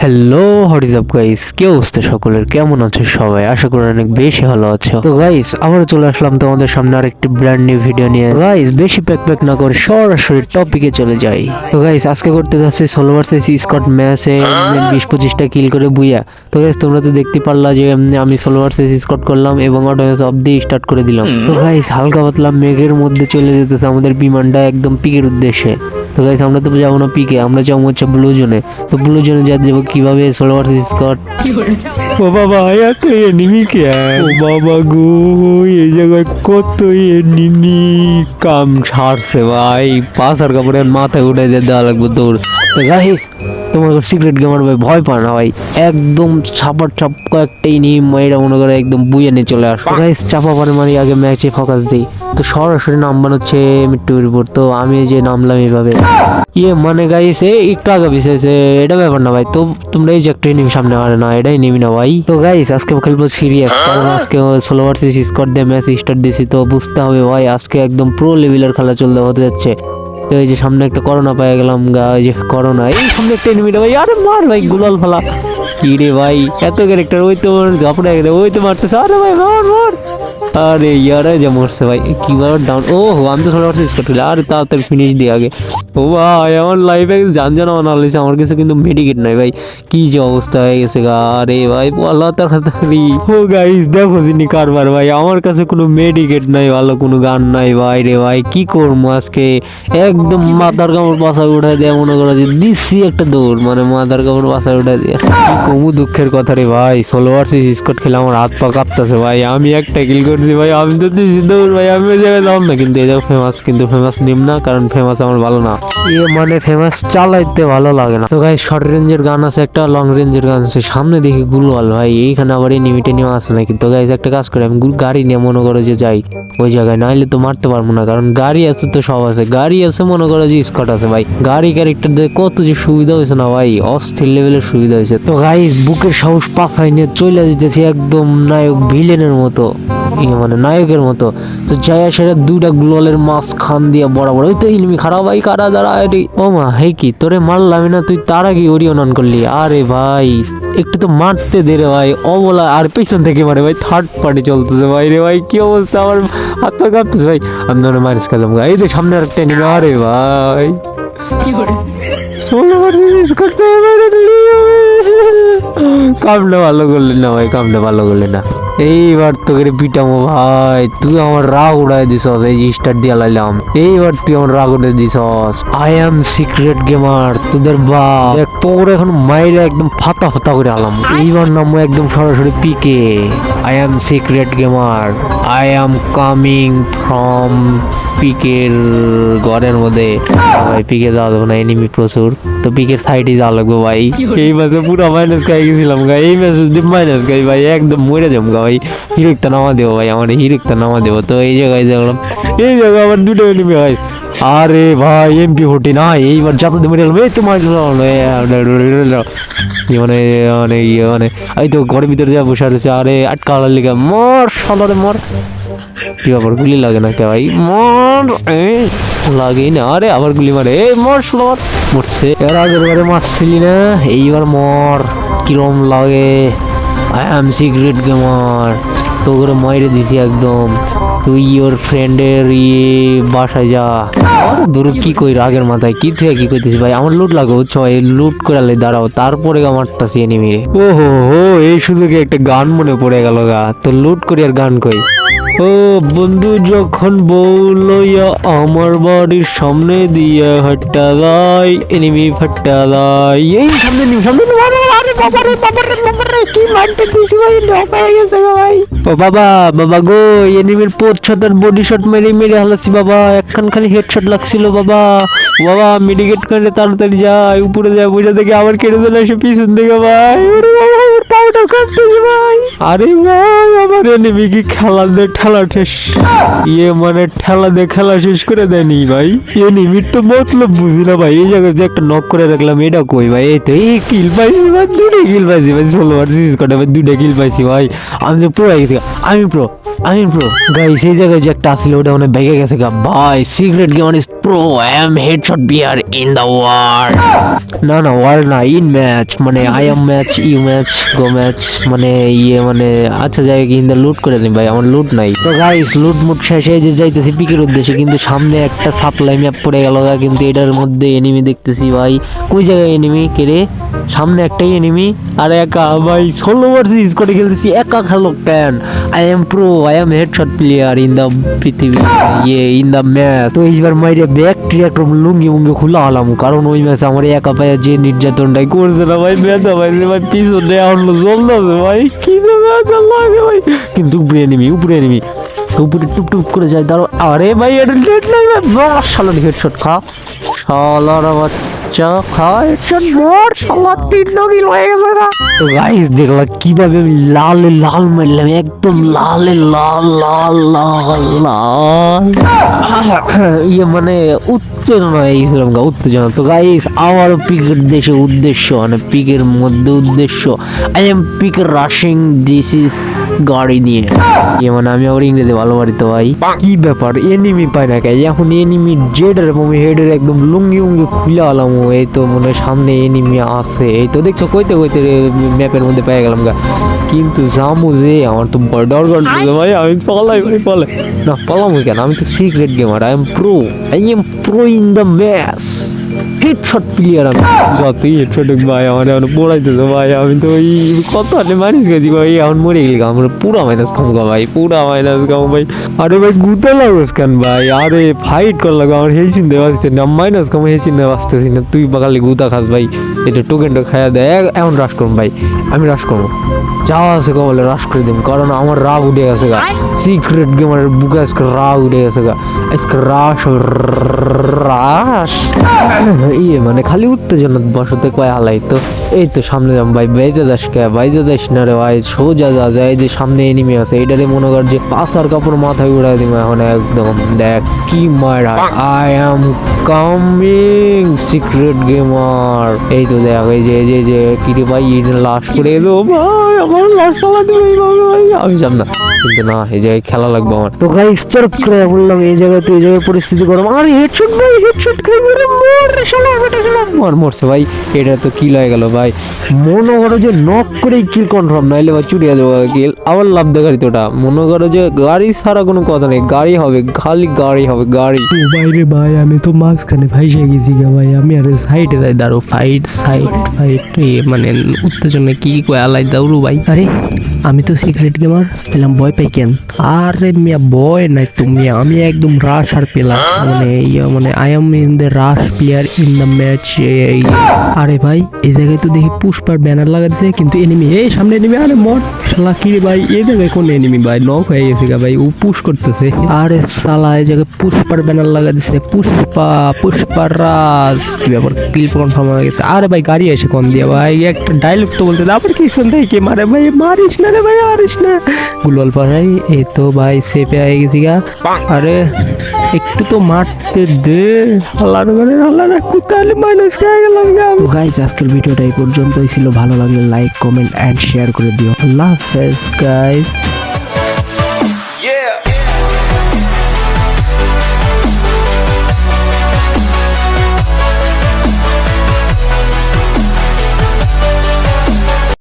Hello what is up guys, কি অবস্থা সকলের? কেমন আছো সবাই? আশা করি অনেক বেশি ভালো আছো। তো গাইস, আবার চলে আসলাম তোমাদের সামনে আরেকটি ব্র্যান্ড নিউ ভিডিও নিয়ে। গাইস, বেশি প্যাক না করে সরাসরি টপিকে চলে যাই। তো গাইস, আজকে করতে যাচ্ছি সোলো ভার্সেস স্কট ম্যাচে 20-25টা কিল করে বুইয়া। তো গাইস, তোমরা তো দেখতে পারলা যে আমি সোলো ভার্সেস স্কট করলাম এবং অটোমেটিক অফ দিয়ে স্টার্ট করে দিলাম। তো গাইস, হালকা পাতলা মেঘের মধ্যে চলে যেতেছে আমাদের বিমানটা একদম পিকের উদ্দেশ্যে। তো গাইস, আমরা তো যাবো না পিকে, আমরা যাবো হচ্ছে ব্লু জোনে। তো ব্লু জোনে যাবো কিভাবে? Solo versus Scott. ও বাবা, এত এনিমি কে! ও বাবা গো, এই জায়গায় কত এনিমি! কাম ছাড়ছে ভাই, পাশার কাপড়ের মাথায় উঠে দেওয়া লাগবে দৌড়। তো গাইস, তোমার সিক্রেট গেমার ভাই ভয় পায় না ভাই, একদম ছাপার ছাপ কয়েকটা এনিমি মাইরা মনে করে একদম বুইয়ে নিয়ে চলে আসো। গাইস, চাপা পারে মানে আগে ম্যাচে ফোকাস দিই। তো সরাসরি নামবান হচ্ছে মিট্টুর উপর। তো আমি যে নামলাম এইভাবে মানে গাইস একটু আগে বিষয়েছে, এটা ব্যাপার না ভাই। তো তোমরা এই যে একটা এনিমি সামনে মারে না, এটাই নিবি না ভাই। তো গাইস, আজকে খেলবো সিরিয়াস, কারণ আজকে সোলো ভার্সেস স্কট দিয়ে ম্যাচ স্টার্ট দিয়েছি। তো বুঝতে হবে ভাই, আজকে একদম প্রো লেভেলের খেলা চলতে হতে যাচ্ছে। তো এই যে সামনে একটা করোনা পেয়ে গেলাম গা, ওই যে করোনা, এই সামনে একটা এনিমিটা ভাই, আরে মার ভাই, গুলাল ফালা। কি রে ভাই, এত ক্যারেক্টার, ওই তো ঝাপড়ে গেছে, ওই তো মারতেছে, আরে ভাই মার মার। আরে ইয়ারে যে মরছে ভাই, কিভাবে ডাউন! ও আমি তো সোলো ভার্সেস স্কট খেলি, আরে তাড়াতাড়ি ফিনিশ দিয়ে আগে। ও ভাই, আমার লাইফে জান জানা বানালিছে, আমার কাছে কিন্তু মেডিকেট নাই ভাই, কি যে অবস্থা হয়ে গেছে গা। আরে ভাই আল্লাহ তাড়াতাড়ি। ও গাইস, দেখো যিনি কারবার ভাই, আমার কাছে কোনো মেডিকেট নাই, ভালো কোনো গান নাই ভাই। রে ভাই, কি করবো আজকে? একদম মাথার কাপড় বাসায় উঠাই দিয়ে মনে করো যে দিচ্ছি একটা দৌড়, মানে মাথার কাপড় বাসায় উঠাই দিয়ে। কি কমু দুঃখের কথা রে ভাই, সোলো ভার্সেস স্কট খেলে আমার হাত পা কাঁপতেছে ভাই। আমি একটা কিল করছি ভাই, আমি তো দিচ্ছি দৌড় ভাই, আমি ওই জায়গায় যাও না। কিন্তু এই জায়গায় ফেমাস, কিন্তু ফেমাস নিম না, কারণ ফেমাস আমার ভালো না। মানে ফেমাস চালাইতে ভালো লাগে না। তো গাইস, শর্ট রেঞ্জের গান আছে একটা, লং রেঞ্জের গান আছে। সামনে দেখি গুলওয়াল ভাই, এইখানে আবার এই নিমিটে নেওয়া আছে নাকি? তো গাইস, একটা কাজ করে আমি গাড়ি নিয়ে মনে করো যে যাই ওই জায়গায়, নাইলে তো মারতে পারবো না, কারণ গাড়ি আছে তো সব আছে। গাড়ি আছে, মনে করো যে স্কট আছে ভাই। গাড়ি ক্যারেক্টার দিয়ে কত যে সুবিধা হয়েছে না ভাই, অস্থির লেভেলের সুবিধা হয়েছে। তো গাইস, বুকের সাহস পাখাই নিয়ে চলে যেতেছি একদম নায়ক ভিলেনের মতো, মানে নায়কের মতো। তো যাই সেটা দুইটা গ্লোয়ালের মাঝখান দিয়ে বরাবর, ওই তো ইলমি খারাপ ভাই, কারা দাঁড়া। ও মা, হে কি তোরে মারলাম না, তুই তার আগে ওরিয়ন অন করলি? আরে ভাই, একটু তো মারতে দে রে ভাই, অবলা। আর পেছন থেকে মারে ভাই, থার্ড পার্টি চলতেছে ভাই। রে ভাই, কি অবস্থা, আমার হাত পা কাঁপতেছে ভাই। আমি ধরে মারিস কাজম গা, এই যে সামনে আরেকটা নিবে। আরে ভাই, কামটা ভালো করলি না ভাই, কামটা ভালো করলি না। এইবার তোকে পিটামো ভাই, তুই আমার রাগ উড়াই দিছস। এই যে স্টার্ট দিয়ে লাইলাম, এইবার তুই আমার রাগ উড়াই দিছস। আই এম সিক্রেট গেমার, তোদের বাপ দেখ, তোর এখন মাইরে একদম ফাতা ফাতা করে আলাম। এইবার নামো একদম সরাসরি পিকে। I am secret gamer, I am coming from পিকের ঘরের মধ্যে। ভাই, পিকে যাওয়া যাবে না, এনিমি প্রচুর। তো পিকের সাইডে যাওয়া লাগবে ভাই। এই ম্যাচে পুরো মাইনাস খাই গেছিলাম গা, এই ম্যাচে যদি মাইনাস খাই ভাই, একদম মরে যাবো গা ভাই। হিরোকটা নামা দেবো ভাই, আমার হিরোকটা নামা দেবো। তো এই জায়গায় দেখলাম, এই জায়গায় আবার দুটো এনিমি ভাই। আরে ভাই, MP40 না, এইবার যাতে মেরে গেলাম। এই তো মার মানে মানে মানে এই তো ঘরের ভিতরে যা বসে রয়েছে। আরে আটকা লিগা, মর সালারে মর। কি আবার গুলি লাগে না কে ভাই? মর, লাগে না। আরে আবার গুলি মারে, এই মর সালার। মরছে, এর আগের বারে মারছিলি না, এইবার মর। কিরম লাগে? আই এম সিক্রেট গেমার, তো করে মাইরে দিছি একদম। তুই ওর ফ্রেন্ডের বাসায় যা। ধরো কি কই রাগের মাথায় কি তুই কি কইতেছিস ভাই? আমার লুট লাগো, ছয় লুট করালে দাঁড়াও, তারপরে মারতাছি এনিমিরে। ওহো হো, এই সুযোগে একটা গান মনে পড়ে গেল গা। তো লুট করি আর গান কই। ও বন্ধু, যখন বউ লইয়া আমার বাড়ির সামনে দিয়ে হাঁটা যায়, এনিমি ফাটা যায়। এই সামনে নিম, সামনে নিম। আরে বাবারে বাবারে বাবারে, কি মারতে দিছি ভাই, ডক হয়ে গেছে ভাই। ও বাবা, বাবা গো, এনিমির পোত শটার বডি শট মেরে মেরে হালাচ্ছি বাবা, একখান খালি হেডশট লাগছিল বাবা। বাবা, মেডিকেট করে তাড়াতাড়ি যায়, উপরে যায়, বসে থেকে আবার কেটে চলে আসে পিছন থেকে ভাই। ওরে বাবা, ওটা কাটতেছি ভাই। আরে ভাই আমার এনিমি কি ঠেলা শেষ মানে খেলা শেষ করে দেয়নি ভাই। এনিমির তো মতলব বুঝি না ভাই। এই জায়গায় যে একটা নক করে রাখলাম এটা কই ভাই? এই তো এই কিল পাইছি ভাই, 2টা কিল পাইছি ভাই। 16 আর 30 করে ভাই 2টা কিল পাইছি ভাই। আমি তো প্রো হয়ে গেছি। আমি প্রো গাইস। এই জায়গায় যে একটা আসলে ওটা অনেক ভেঙে গেছে গা ভাই। Secret gamer is pro, I am headshot player in the world. না ওয়ার্ল্ড না, ইন ম্যাচ মানে I am match, you match, go match মানে মানে আচ্ছা যাই কিন্তু লুট করে দিন ভাই, আমার লুট নাই তো গাইস। লুট মুট শেষে যে যাইতেছি পিকের উদ্দেশ্যে, কিন্তু সামনে একটা সাপ্লাই ম্যাপ পড়ে গেল গা। কিন্তু এটার মধ্যে এনিমি দেখতেছি ভাই। কই জায়গায় এনিমি? কেড়ে সামনে একটাই এনিমি আর একা ভাই। 16 ওভার সিরিজ করে খেলতেছি, একা খেলো pan. I am pro, I am headshot player in the পৃথিবী, ইন দ্য ম্যাচ। তো এইবার মাইরে ব্যাকটেরিয়া একটা লুঙ্গি মুঙ্গি খোলা হলাম, কারণ ওই ম্যাচে আমার একা পায়ে যে নির্যাতনটাই করছে না ভাই, ব্যথা পাইছে ভাই, পিছনে আনলো জ্বলতেছে ভাই, কি ব্যথা লাগে ভাই। কিন্তু উপরে এনিমি তো উপরে টুপ করে যায়। দাঁড়ো, আরে ভাই এটা লেট নাই ভাই, বড় শালা হেডশট খা, শালার বাচ্চা খা হেডশট বড় শালা, 3 কিল হয়ে গেছে না। তো গাইস দেখলা কিভাবে আমি লাল মারলাম, একদম লাল মানে উত্তেজনা এইছিলাম গা, উত্তেজনা। তো গাইস আমার পিকের দেশে উদ্দেশ্য মানে পিকের মধ্যে উদ্দেশ্য, I am pick rushing this is গাড়ি নিয়ে। মানে আমি আবার ইংরেজি ভালো পারি তো ভাই। কি ব্যাপার এনিমি পাই না গাই? এখন এনিমি জেডের হেডের একদম লুঙ্গি খুলে আলাম। এই তো মনে হয় সামনে এনিমি আছে, এই তো দেখছো কইতে ম্যাপের মধ্যে পেয়ে গেলাম গা। কিন্তু জামু যে আমার তো বড় ডর করতেছে ভাই। আমি পালাই না, পালামো কেন? আমি তো secret gamer, I M pro in the match, headshot player. আমি যতই হেডশট ভাই আমার এখন পড়াইতেছে ভাই। আমি তো ওই কত আনে মারিস গেছি ভাই, এখন মরে গেলি আমরা পুরা মাইনাস খাম গা ভাই, পুরা মাইনাস খাম ভাই। আরে ভাই গুতা লাগোস কেন ভাই? আরে ফাইট কর লাগো, আমার হেই চিনতে পারছি না, মাইনাস খাম হেই চিনতে পারতেছি না। তুই বাগালি গুতা খাস ভাই, এটা টোকেনটা খাইয়া দেয়। এখন রাশ করুন ভাই, আমি রাশ করবো, যাওয়া আছে বলে রাশ করে দিন, কারণ আমার রাগ উঠে গেছে গা। সিক্রেট গেমারের বুকে আজকে রাগ উঠে গেছে গা, আজকে রাশ মানে খালি উত্তেজনা বসতে কয় হালাই। তো এই তো সামনে যাম ভাই, বাইজে যাস না রে ভাই, সোজা যা যায়। যে সামনে এনিমি আছে, এটারে মনে কর যে পাশার কাপড় মাথায় উড়াই দিব এখন একদম। দেখ কি মারা, I am coming secret gamer. এই তো দেখ এই যে কি রে ভাই, লাশ করে এলো ভাই, আমার লাশ পালা দিবে ভাই। আমি যাব না, কিন্তু না এই জায়গায় খেলা লাগবে আমার। তো গাইস চরপ করে বললাম এই জায়গায়, তো এই জায়গায় পরিস্থিতি গরম। আর হেডশট ভাই, হেডশট খাই গেল, মরছে ভাই। এটা তো কিল হয়ে গেল ভাই, মনে করো যে নক করেই কিল কনফার্ম, নাইলে বা চুরিয়া দেবো কিল। আবার লাভ দেখারি তোটা, মনে করো যে গাড়ি ছাড়া কোনো কথা নেই, গাড়ি হবে, খালি গাড়ি হবে, গাড়ি। বাইরে ভাই আমি তো মাঝখানে ভাইসে গেছি গা ভাই। আমি আরে সাইডে যাই, দাঁড়ো ফাইট মানে উত্তেজনা কি কয় আলাই দাউরু ভাই। আরে আমি তো সিক্রেট গেমার, পেলাম ভয় পাই কেন? আরে মিয়া ভয় নাই তো মিয়া, আমি একদম রাশ আর পেলাম মানে I M in the rush player in the match. আরে ভাই এই জায়গায় তো দেখি পুষ্পার ব্যানার লাগাচ্ছে, কিন্তু এনিমি এই সামনে এনিমি। আরে মর শালা, কি রে ভাই এই জায়গায় কোন এনিমি ভাই? নক হয়ে গেছে গা ভাই, ও পুশ করতেছে। আরে শালা এই জায়গায় পুষ্পার ব্যানার লাগা দিচ্ছে, পুষ্পা রাজ। কি ব্যাপার, কিল কনফার্ম হয়ে গেছে। আরে ভাই গাড়ি এসে কোন দিয়ে ভাই, একটা ডায়লগ তো বলতে আবার কি শুনতে কে মারে ভাই, মারিস না রে ভাই, মারিস না। গুলল পাড়াই এই তো ভাই সেপে হয়ে গেছি গা। আরে একটু তো মারতে দে, আল্লাহ কোথায় মাইনাস খেয়ে গেলাম গা। গাইস আজকের ভিডিওটা এই পর্যন্তই ছিল, ভালো লাগলে লাইক কমেন্ট এন্ড শেয়ার করে দিও। আল্লাহ হাফেজ গাইস।